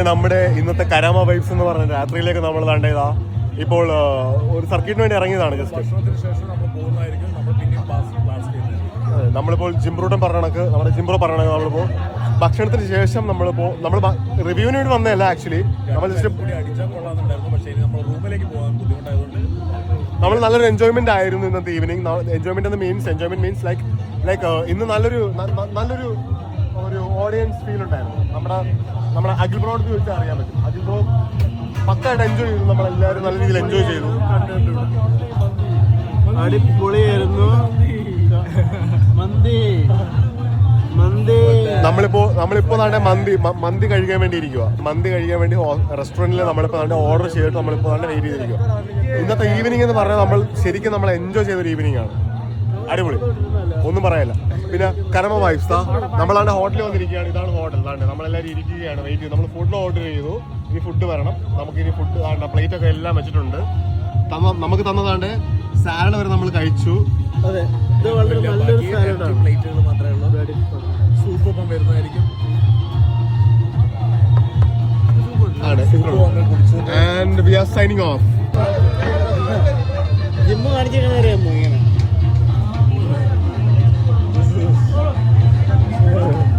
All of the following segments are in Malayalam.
നമ്മുടെ ഇന്നത്തെ കരാമ വൈബ്സ് എന്ന് പറഞ്ഞ രാത്രിയിലേക്ക് നമ്മൾ കണ്ടതാ ഇപ്പോൾ ഒരു സർക്യൂട്ടിന് വേണ്ടി ഇറങ്ങിയതാണ്. ജസ്റ്റ് നമ്മളിപ്പോൾ ജിംബ്രൂട്ടൻ പറഞ്ഞ കണക്ക് നമ്മുടെ ജിംബ്രോ പറഞ്ഞ കണക്ക് നമ്മളിപ്പോൾ ഭക്ഷണത്തിന് ശേഷം നമ്മൾ റിവ്യൂവിന് വേണ്ടി വന്നതല്ല. ആക്ച്വലി നമ്മൾ ജസ്റ്റ് നമ്മൾ നല്ലൊരു എൻജോയ്മെന്റ് ആയിരുന്നു ഇന്നത്തെ ഈവനിങ്. എൻജോയ്മെന്റ് മീൻസ് ലൈക്ക് ഇന്ന് നല്ലൊരു ഒരു ഓഡിയൻസ് ഫീൽ ഉണ്ടായിരുന്നു. നമ്മുടെ അഖിൽ ബ്രോഡ് ചോദിച്ചാൽ അറിയാൻ പറ്റും. അഖിൽ ബ്രോ പക്കായിട്ട് എൻജോയ് ചെയ്തു. നമ്മളെല്ലാവരും നല്ല രീതിയിൽ എൻജോയ് ചെയ്തു. അടിപൊളിയായിരുന്നു. നമ്മളിപ്പോ നാട്ടെ മന്തി കഴിക്കാൻ വേണ്ടി ഇരിക്കുക. മന്തി കഴിക്കാൻ വേണ്ടി റെസ്റ്റോറന്റിൽ നമ്മളിപ്പോ നാട്ടെ ഓർഡർ ചെയ്തിട്ട് നമ്മളിപ്പോ നാട്ടെ വെയിറ്റ് ചെയ്തിരിക്കുക. ഇന്നത്തെ ഈവനിങ് എന്ന് പറഞ്ഞാൽ നമ്മൾ ശരിക്കും നമ്മൾ എൻജോയ് ചെയ്തൊരു ഈവനിങ് ആണ്. അടിപൊളി, ഒന്നും പറയാനില്ല. പിന്നെ കരമ വൈബ്സ് നമ്മളാണ് ഹോട്ടലിൽ വന്നിരിക്കുകയാണ്. ഇതാണ് ഹോട്ടൽ. നമ്മളെല്ലാവരും ഇരിക്കുകയാണ്, വെയിറ്റ് ചെയ്തു. നമ്മൾ ഫുഡ് ഓർഡർ ചെയ്തു. ഇനി ഫുഡ് വരണം. നമുക്കിനി ഫുഡ് പ്ലേറ്റ് ഒക്കെ എല്ലാം വെച്ചിട്ടുണ്ട്. നമുക്ക് തന്നതാണ്ട് സാലഡ് വരെ നമ്മൾ കഴിച്ചു. അതെ, ഇത് വളരെ നല്ലൊരു സാലഡാണ്. പ്ലേറ്റുകൾ മാത്രമേ ഉള്ളൂ. സൂപ്പ് ഒപ്പം വരുന്നതായിരിക്കും. And we are signing off. Gym കാണിച്ചിട്ട് അറിയാമോ ഇങ്ങനെ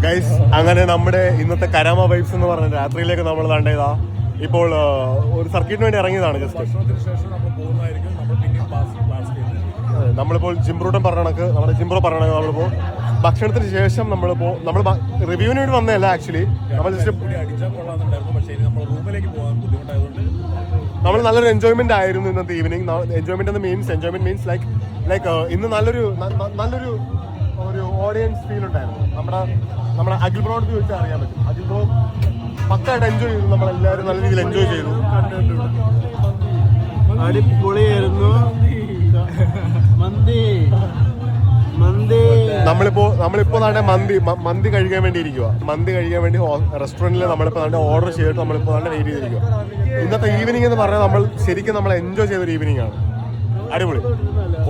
ഗൈസ്? അങ്ങനെ നമ്മുടെ ഇന്നത്തെ കരാമ വൈബ്സ് എന്ന് പറഞ്ഞ രാത്രിയിലേക്ക് നമ്മൾ കണ്ടതാ ഇപ്പോൾ ഒരു സർക്യൂട്ടിന് വേണ്ടി ഇറങ്ങിയതാണ്. ജസ്റ്റ് നമ്മളിപ്പോൾ ജിംബ്രൂട്ടൻ പറഞ്ഞ കണക്ക് നമ്മുടെ ജിംബ്രോ പറഞ്ഞ കണക്ക് നമ്മളിപ്പോൾ ഭക്ഷണത്തിന് ശേഷം നമ്മൾ റിവ്യൂവിന് വേണ്ടി വന്നതല്ല. ആക്ച്വലി നമ്മൾ ജസ്റ്റ് നമ്മൾ നല്ലൊരു എൻജോയ്മെന്റ് ആയിരുന്നു ഇന്നത്തെ ഈവനിങ്. എൻജോയ്മെന്റ് മീൻസ് ലൈക്ക് ഇന്ന് നല്ലൊരു ഒരു ഓഡിയൻസ് ഫീൽ ഉണ്ടായിരുന്നു. നമ്മുടെ അഖിൽ ബ്രോഡ് ചോദിച്ചാൽ അറിയാൻ പറ്റും. അഖിൽ ബ്രോ പക്കായിട്ട് എൻജോയ് ചെയ്തു. നമ്മളെല്ലാവരും നല്ല രീതിയിൽ എൻജോയ് ചെയ്തു. അടിപൊളിയായിരുന്നു. നമ്മളിപ്പോ നാട്ടെ മന്തി കഴിക്കാൻ വേണ്ടി ഇരിക്കുക. മന്തി കഴിക്കാൻ വേണ്ടി റെസ്റ്റോറന്റിൽ നമ്മളിപ്പോ നാട്ടെ ഓർഡർ ചെയ്തിട്ട് നമ്മളിപ്പോ നാട്ടെ വെയിറ്റ് ചെയ്തിരിക്കുക. ഇന്നത്തെ ഈവനിങ് എന്ന് പറഞ്ഞാൽ നമ്മൾ ശരിക്കും നമ്മൾ എൻജോയ് ചെയ്തൊരു ഈവനിങ് ആണ്. അടിപൊളി,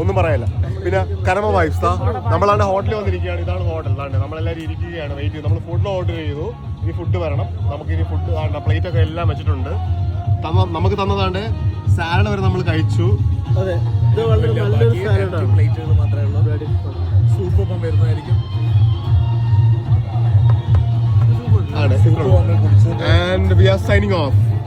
ഒന്നും പറയാനില്ല. പിന്നെ കരമ വൈബ്സ് നമ്മളാണ് ഹോട്ടലിൽ വന്നിരിക്കുകയാണ്. ഇതാണ് ഹോട്ടൽ. നമ്മളെല്ലാവരും ഇരിക്കുകയാണ്, വെയിറ്റ് ചെയ്തു. നമ്മൾ ഫുഡ് ഓർഡർ ചെയ്തു. ഇനി ഫുഡ് വരണം. നമുക്കിനി ഫുഡ് പ്ലേറ്റ് ഒക്കെ എല്ലാം വെച്ചിട്ടുണ്ട്. നമുക്ക് തന്നതാണ്ട് സാലഡ് വരെ നമ്മൾ കഴിച്ചു. അതെ, ഇത് വളരെ നല്ലൊരു സാലഡാണ്. പ്ലേറ്റുകൾ മാത്രമേ ഉള്ളൂ. സൂപ്പ് ഒപ്പം വരുന്നതായിരിക്കും. And we are signing of.